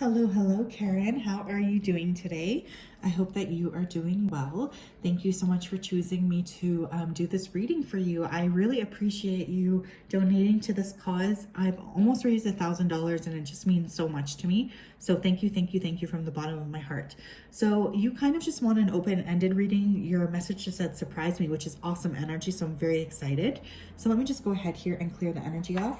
Hello, Karen. How are you doing today? I hope that you are doing well. Thank you so much for choosing me to do this reading for you. I really appreciate you donating to this cause. I've almost raised $1,000 and it just means so much to me. So thank you from the bottom of my heart. So you kind of just want an open-ended reading. Your message just said surprise me, which is awesome energy. So I'm very excited. So let me just go ahead here and clear the energy off.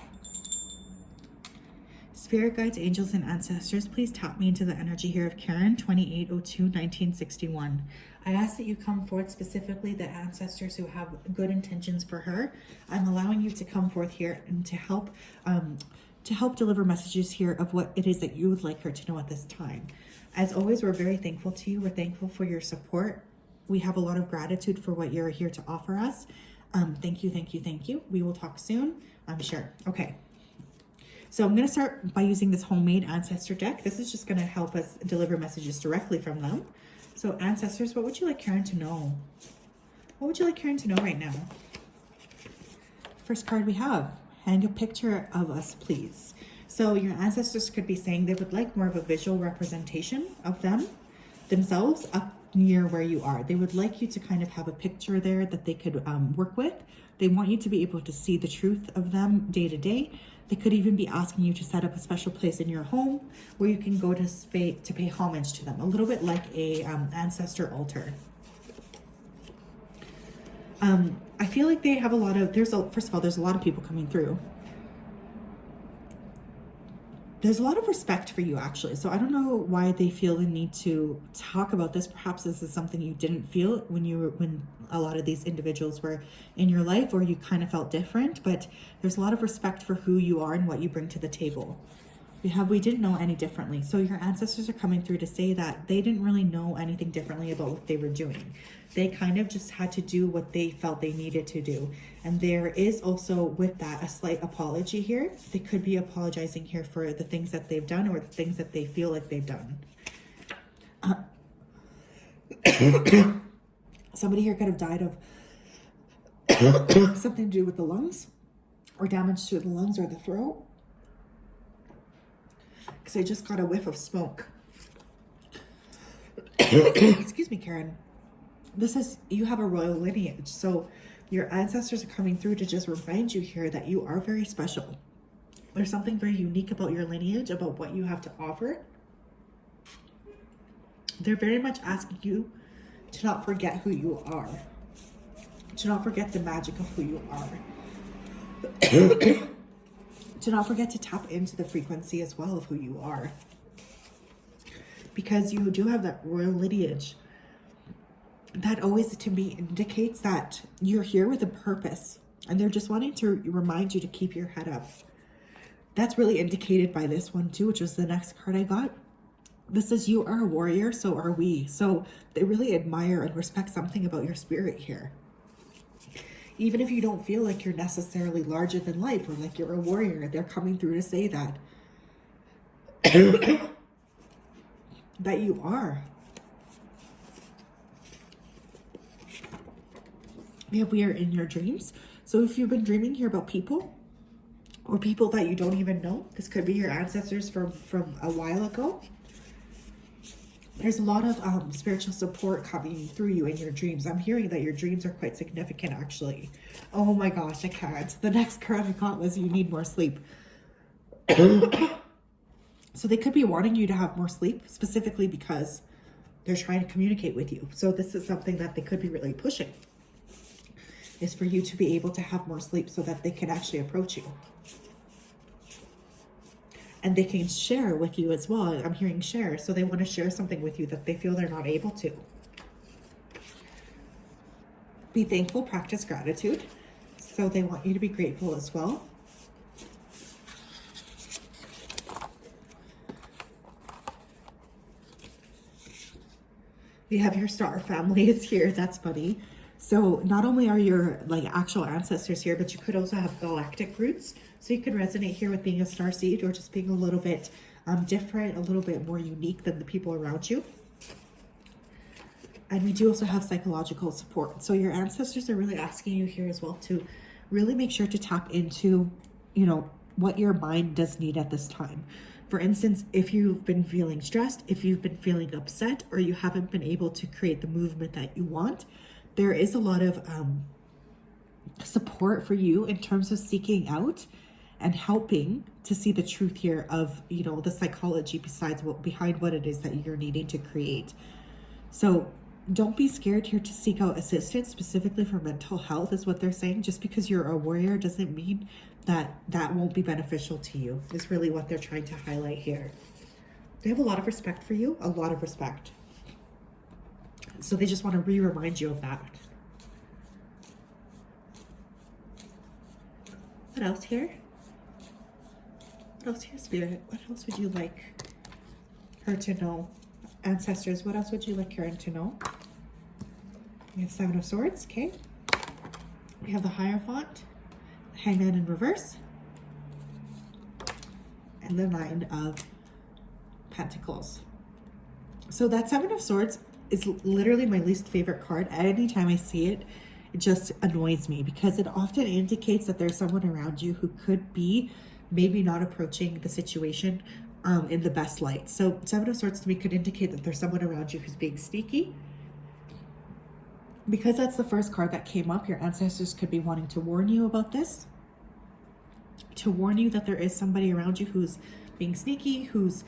Spirit guides, angels, and ancestors, please tap me into the energy here of Karen, 2802-1961. I ask that you come forth, specifically the ancestors who have good intentions for her. I'm allowing you to come forth here and to help deliver messages here of what it is that you would like her to know at this time. As always, we're very thankful to you. We're thankful for your support. We have a lot of gratitude for what you're here to offer us. Thank you. We will talk soon, I'm sure. Okay. So I'm going to start by using this homemade Ancestor deck. This is just going to help us deliver messages directly from them. So ancestors, what would you like Karen to know? What would you like Karen to know right now? First card we have, hang a picture of us, please. So your ancestors could be saying they would like more of a visual representation of themselves up near where you are. They would like you to kind of have a picture there that they could work with. They want you to be able to see the truth of them day to day. They could even be asking you to set up a special place in your home where you can go to pay homage to them, a little bit like a ancestor altar. I feel like they have a lot of, first of all, there's a lot of people coming through. There's a lot of respect for you, actually. So I don't know why they feel the need to talk about this. Perhaps this is something you didn't feel when a lot of these individuals were in your life, or you kind of felt different, but there's a lot of respect for who you are and what you bring to the table. We didn't know any differently. So your ancestors are coming through to say that they didn't really know anything differently about what they were doing. They kind of just had to do what they felt they needed to do. And there is also with that a slight apology here. They could be apologizing here for the things that they've done or the things that they feel like they've done. Somebody here could have died of something to do with the lungs or damage to the lungs or the throat. Because I just got a whiff of smoke. Excuse me, Karen. You have a royal lineage. So your ancestors are coming through to just remind you here that you are very special. There's something very unique about your lineage, about what you have to offer. They're very much asking you to not forget who you are. To not forget the magic of who you are. To not forget to tap into the frequency as well of who you are. Because you do have that royal lineage. That always, to me, indicates that you're here with a purpose. And they're just wanting to remind you to keep your head up. That's really indicated by this one too, which was the next card I got. This says you are a warrior, so are we. So they really admire and respect something about your spirit here. Even if you don't feel like you're necessarily larger than life or like you're a warrior, they're coming through to say that. That you are. Yeah, we are in your dreams. So if you've been dreaming here about people or people that you don't even know, this could be your ancestors from a while ago. There's a lot of spiritual support coming through you in your dreams. I'm hearing that your dreams are quite significant, actually. Oh my gosh, I can't. The next card I got was you need more sleep. So they could be wanting you to have more sleep, specifically because they're trying to communicate with you. So this is something that they could be really pushing, is for you to be able to have more sleep so that they can actually approach you. And they can share with you as well. I'm hearing share. So they want to share something with you that they feel they're not able to. Be thankful, practice gratitude. So they want you to be grateful as well. We have your star family is here. That's funny. So not only are your actual ancestors here, but you could also have galactic roots. So you could resonate here with being a star seed or just being a little bit different, a little bit more unique than the people around you. And we do also have psychological support. So your ancestors are really asking you here as well to really make sure to tap into, what your mind does need at this time. For instance, if you've been feeling stressed, if you've been feeling upset, or you haven't been able to create the movement that you want, there is a lot of support for you in terms of seeking out and helping to see the truth here of, you know, the psychology behind what it is that you're needing to create. So don't be scared here to seek out assistance specifically for mental health, is what they're saying. Just because you're a warrior doesn't mean that that won't be beneficial to you, is really what they're trying to highlight here. They have a lot of respect for you, a lot of respect. So they just want to remind you of that. What else here? What else here, Spirit? What else would you like her to know? Ancestors, what else would you like Karen to know? We have Seven of Swords, okay. We have the Hierophant, Hangman in reverse, and the Nine of Pentacles. So that Seven of Swords is literally my least favorite card. Anytime I see it, it just annoys me because it often indicates that there's someone around you who could be maybe not approaching the situation in the best light. So Seven of Swords to me could indicate that there's someone around you who's being sneaky. Because that's the first card that came up, your ancestors could be wanting to warn you about this. To warn you that there is somebody around you who's being sneaky, who's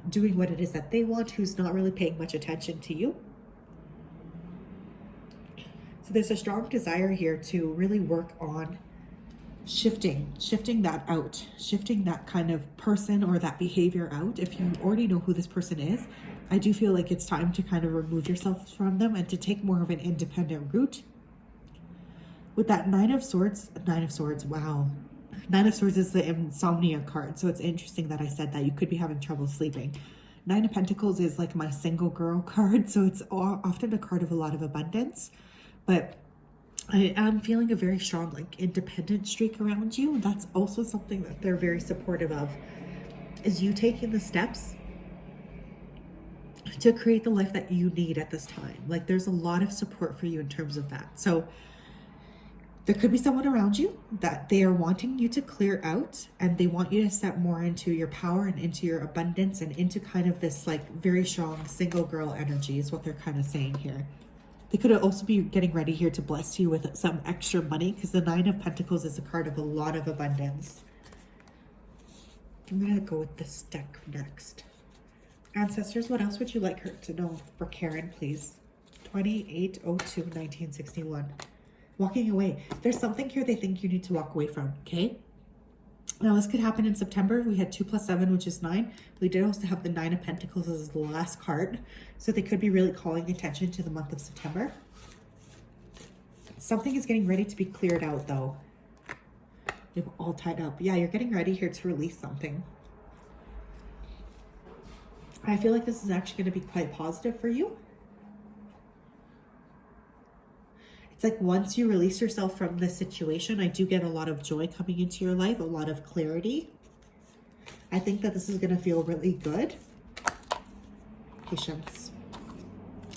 doing what it is that they want, who's not really paying much attention to you. So there's a strong desire here to really work on shifting that out, shifting that kind of person or that behavior out. If you already know who this person is, I do feel like it's time to kind of remove yourself from them and to take more of an independent route. With that Nine of Swords, wow. Nine of Swords is the insomnia card. So it's interesting that I said that. You could be having trouble sleeping. Nine of Pentacles is like my single girl card. So it's often a card of a lot of abundance. But I am feeling a very strong, like, independent streak around you. And that's also something that they're very supportive of, is you taking the steps to create the life that you need at this time. Like, there's a lot of support for you in terms of that. So there could be someone around you that they are wanting you to clear out, and they want you to step more into your power and into your abundance and into kind of this like very strong single girl energy is what they're kind of saying here. They could also be getting ready here to bless you with some extra money, because the Nine of Pentacles is a card of a lot of abundance. I'm going to go with this deck next. Ancestors, what else would you like her to know for Karen, please? 2802-1961. Walking away. There's something here they think you need to walk away from, okay? Now, this could happen in September. We had 2 + 7, which is 9. We did also have the Nine of Pentacles as the last card. So they could be really calling attention to the month of September. Something is getting ready to be cleared out, though. They've all tied up. Yeah, you're getting ready here to release something. I feel like this is actually going to be quite positive for you. It's like once you release yourself from this situation, I do get a lot of joy coming into your life, a lot of clarity. I think that this is going to feel really good. Patience.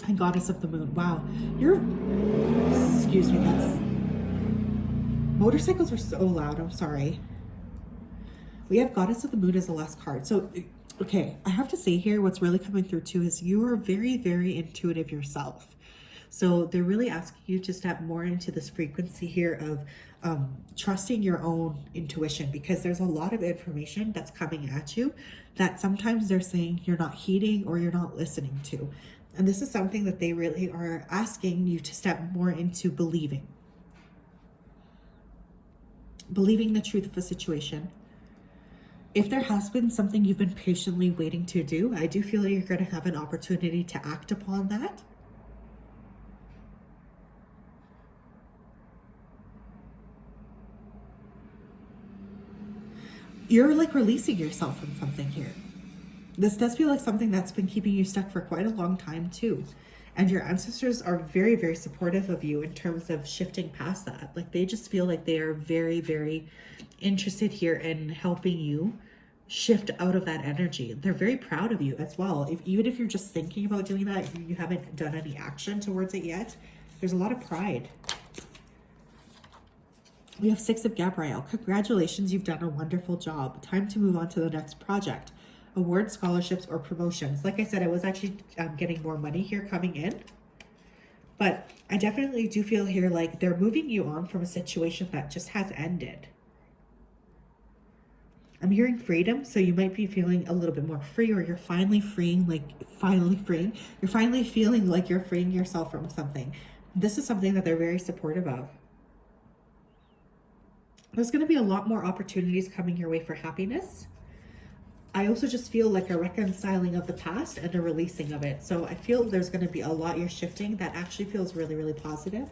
And Goddess of the Moon. Wow. Excuse me, that's... Motorcycles are so loud. I'm sorry. We have Goddess of the Moon as the last card. So, okay, I have to say here, what's really coming through too is you are very, very intuitive yourself. So they're really asking you to step more into this frequency here of trusting your own intuition, because there's a lot of information that's coming at you that sometimes they're saying you're not heeding or you're not listening to. And this is something that they really are asking you to step more into believing. Believing the truth of a situation. If there has been something you've been patiently waiting to do, I do feel like you're going to have an opportunity to act upon that. You're like releasing yourself from something here. This does feel like something that's been keeping you stuck for quite a long time too. And your ancestors are very, very supportive of you in terms of shifting past that. Like, they just feel like they are very, very interested here in helping you shift out of that energy. They're very proud of you as well. Even if you're just thinking about doing that, you haven't done any action towards it yet, there's a lot of pride. We have 6 of Gabrielle. Congratulations, you've done a wonderful job. Time to move on to the next project. awards, scholarships, or promotions. Like I said, I was actually getting more money here coming in. But I definitely do feel here like they're moving you on from a situation that just has ended. I'm hearing freedom, so you might be feeling a little bit more free, or you're finally freeing, You're finally feeling like you're freeing yourself from something. This is something that they're very supportive of. There's going to be a lot more opportunities coming your way for happiness. I also just feel like a reconciling of the past and a releasing of it. So I feel there's going to be a lot you're shifting that actually feels really, really positive.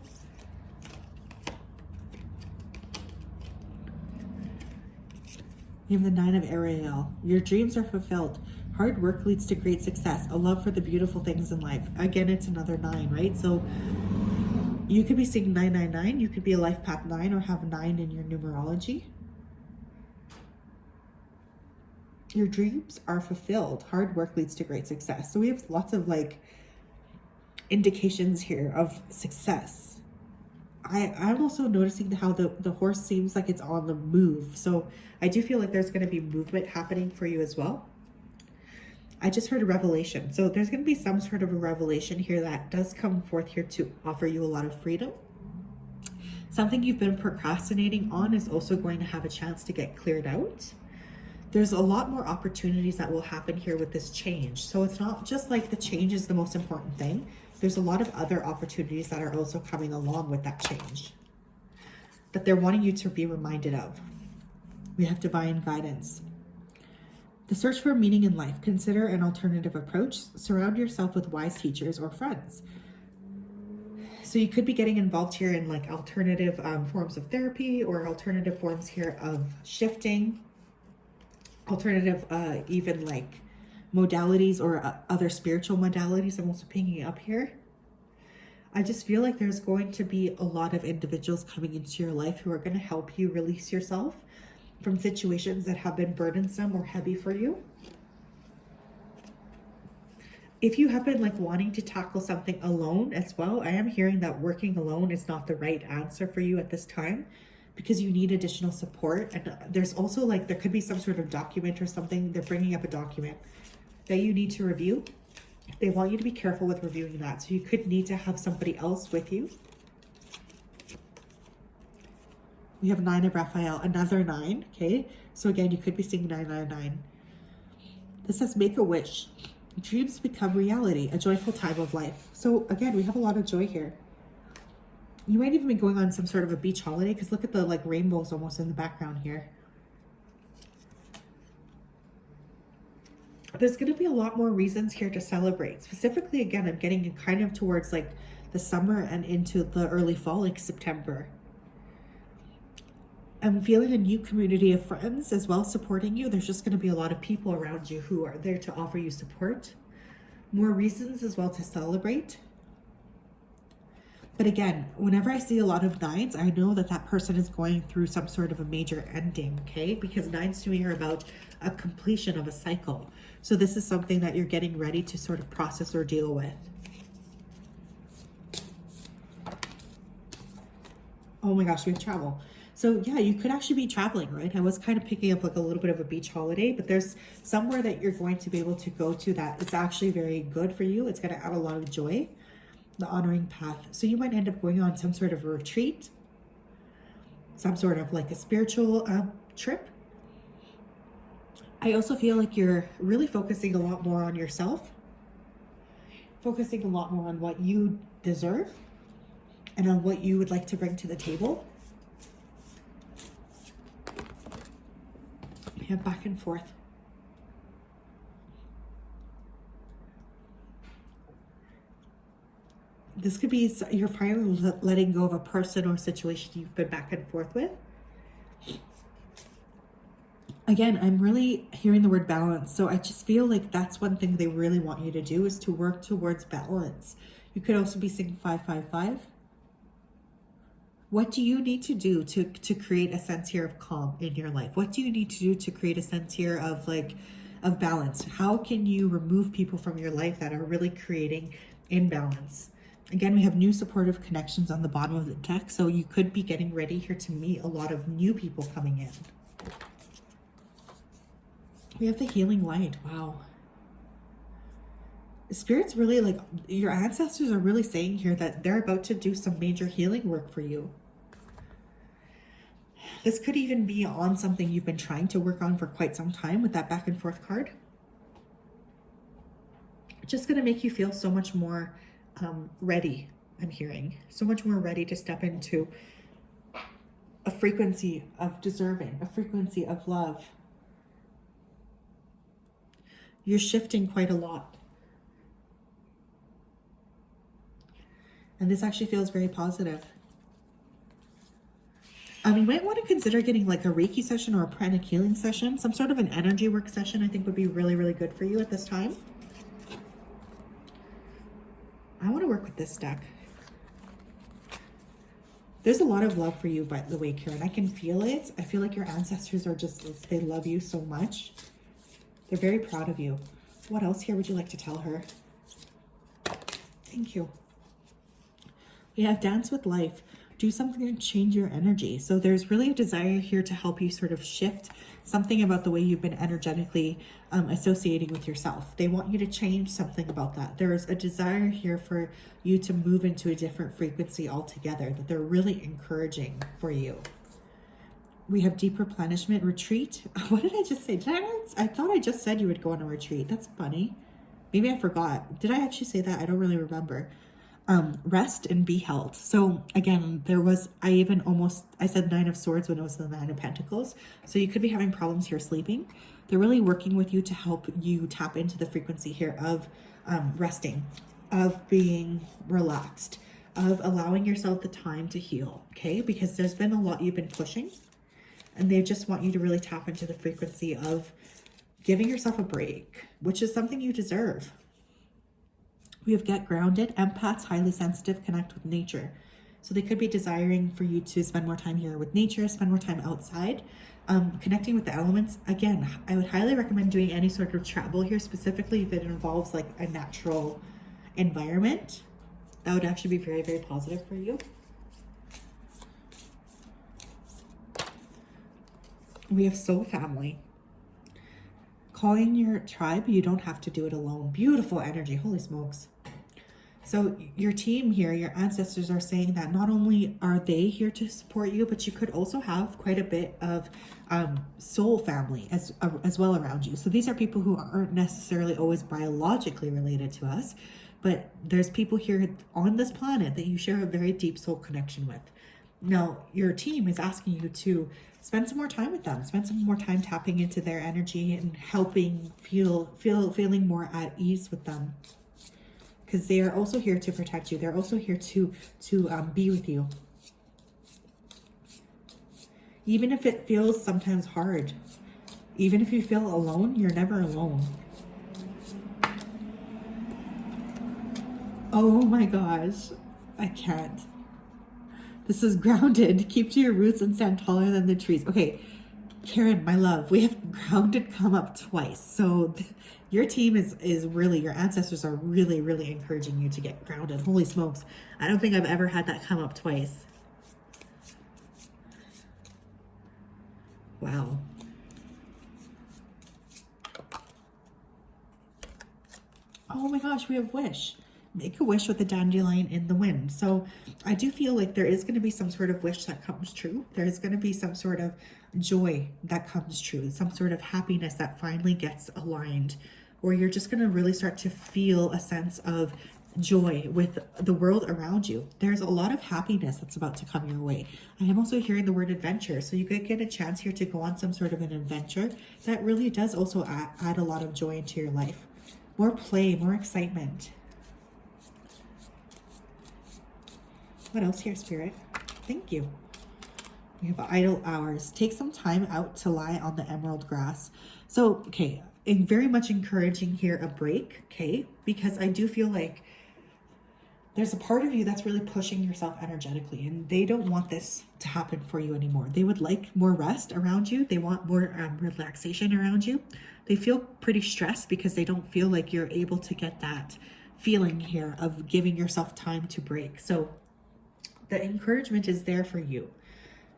You have the 9 of Ariel. Your dreams are fulfilled. Hard work leads to great success. A love for the beautiful things in life. Again, it's another 9, right? So you could be seeing 999. You could be a life path 9 or have 9 in your numerology. Your dreams are fulfilled. Hard work leads to great success. So we have lots of like indications here of success. I'm also noticing how the horse seems like it's on the move. So I do feel like there's going to be movement happening for you as well. I just heard a revelation. So there's going to be some sort of a revelation here that does come forth here to offer you a lot of freedom. Something you've been procrastinating on is also going to have a chance to get cleared out. There's a lot more opportunities that will happen here with this change. So it's not just like the change is the most important thing. There's a lot of other opportunities that are also coming along with that change that they're wanting you to be reminded of. We have divine guidance. The search for meaning in life. Consider an alternative approach. Surround yourself with wise teachers or friends. So you could be getting involved here in like alternative forms of therapy, or alternative forms here of shifting, alternative even like modalities or other spiritual modalities. I'm also picking up here. I just feel like there's going to be a lot of individuals coming into your life who are going to help you release yourself from situations that have been burdensome or heavy for you. If you have been like wanting to tackle something alone as well, I am hearing that working alone is not the right answer for you at this time, because you need additional support. And there's also like, there could be some sort of document or something. They're bringing up a document that you need to review. They want you to be careful with reviewing that. So you could need to have somebody else with you. We have 9 of Raphael, another 9. Okay. So again, you could be seeing 999. This says make a wish. Dreams become reality, a joyful time of life. So again, we have a lot of joy here. You might even be going on some sort of a beach holiday, because look at the like rainbows almost in the background here. There's going to be a lot more reasons here to celebrate. Specifically, again, I'm getting kind of towards like the summer and into the early fall, like September. I'm feeling a new community of friends as well supporting you. There's just going to be a lot of people around you who are there to offer you support. More reasons as well to celebrate. But again, whenever I see a lot of 9s, I know that that person is going through some sort of a major ending, okay? Because 9s to me are about a completion of a cycle. So this is something that you're getting ready to sort of process or deal with. Oh my gosh, we have travel. So yeah, you could actually be traveling, right? I was kind of picking up like a little bit of a beach holiday, but there's somewhere that you're going to be able to go to that it's actually very good for you. It's going to add a lot of joy. The honoring path. So you might end up going on some sort of a retreat, some sort of like a spiritual trip. I also feel like you're really focusing a lot more on yourself, focusing a lot more on what you deserve and on what you would like to bring to the table. We have back and forth. This could be you're finally letting go of a person or situation you've been back and forth with. Again, I'm really hearing the word balance. So I just feel like that's one thing they really want you to do, is to work towards balance. You could also be saying 555. What do you need to do to create a sense here of calm in your life? What do you need to do to create a sense here of of balance? How can you remove people from your life that are really creating imbalance? Again, we have new supportive connections on the bottom of the deck. So you could be getting ready here to meet a lot of new people coming in. We have the healing light. Wow. Spirit's really like, your ancestors are really saying here that they're about to do some major healing work for you. This could even be on something you've been trying to work on for quite some time with that back and forth card. Just going to make you feel so much more ready, I'm hearing. So much more ready to step into a frequency of deserving, a frequency of love. You're shifting quite a lot. And this actually feels very positive. You might want to consider getting like a Reiki session or a pranic healing session. Some sort of an energy work session I think would be really, really good for you at this time. I want to work with this deck. There's a lot of love for you, by the way, Karen. I can feel it. I feel like your ancestors are just, they love you so much. They're very proud of you. What else here would you like to tell her? Thank you. We have dance with life. Do something to change your energy. So there's really a desire here to help you sort of shift something about the way you've been energetically associating with yourself. They want you to change something about that. There's a desire here for you to move into a different frequency altogether that they're really encouraging for you. We have deep replenishment retreat. What did I just say? I thought I just said you would go on a retreat. That's funny. Maybe I forgot. Did I actually say that? I don't really remember. Rest and be held. So again, I said 9 of Swords when it was the 9 of Pentacles. So you could be having problems here sleeping. They're really working with you to help you tap into the frequency here of resting, of being relaxed, of allowing yourself the time to heal, okay? Because there's been a lot you've been pushing, and they just want you to really tap into the frequency of giving yourself a break, which is something you deserve. We have get grounded. Empaths, highly sensitive, connect with nature. So they could be desiring for you to spend more time here with nature, spend more time outside, connecting with the elements. Again, I would highly recommend doing any sort of travel here, specifically if it involves like a natural environment. That would actually be very, very positive for you. We have soul family. Calling your tribe, you don't have to do it alone. Beautiful energy, holy smokes. So your team here, your ancestors are saying that not only are they here to support you, but you could also have quite a bit of soul family as well around you. So these are people who aren't necessarily always biologically related to us, but there's people here on this planet that you share a very deep soul connection with. Now, your team is asking you to spend some more time with them, spend some more time tapping into their energy and helping feeling more at ease with them. Because they are also here to protect you. They're also here to be with you. Even if it feels sometimes hard, even if you feel alone, you're never alone. Oh my gosh, I can't. This is grounded. Keep to your roots and stand taller than the trees. Okay, Karen, my love, we have grounded come up twice. So your team is really, your ancestors are really, really encouraging you to get grounded. Holy smokes. I don't think I've ever had that come up twice. Wow. Oh my gosh, we have wish. Make a wish with the dandelion in the wind. So I do feel like there is going to be some sort of wish that comes true. There is going to be some sort of joy that comes true, some sort of happiness that finally gets aligned, or you're just going to really start to feel a sense of joy with the world around you. There's a lot of happiness that's about to come your way. I am also hearing the word adventure. So you could get a chance here to go on some sort of an adventure that really does also add a lot of joy into your life. More play, more excitement. What else here, Spirit? Thank you. We have idle hours. Take some time out to lie on the emerald grass. So, okay, very much encouraging here a break, okay? Because I do feel like there's a part of you that's really pushing yourself energetically, and they don't want this to happen for you anymore. They would like more rest around you. They want more relaxation around you. They feel pretty stressed because they don't feel like you're able to get that feeling here of giving yourself time to break. So the encouragement is there for you.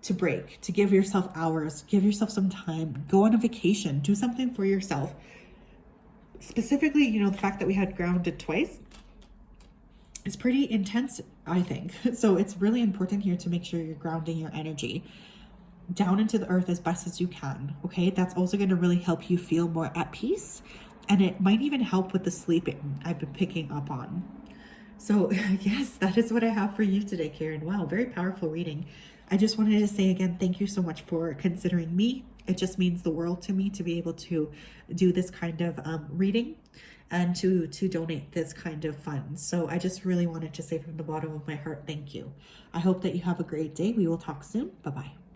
to break, to give yourself hours, give yourself some time, go on a vacation, do something for yourself. Specifically, you know, the fact that we had grounded twice is pretty intense, I think. So it's really important here to make sure you're grounding your energy down into the earth as best as you can. Okay, that's also going to really help you feel more at peace, and it might even help with the sleeping I've been picking up on. So yes, that is what I have for you today, Karen. Wow, very powerful reading. I just wanted to say again, thank you so much for considering me. It just means the world to me to be able to do this kind of reading and to donate this kind of funds. So I just really wanted to say from the bottom of my heart, thank you. I hope that you have a great day. We will talk soon. Bye-bye.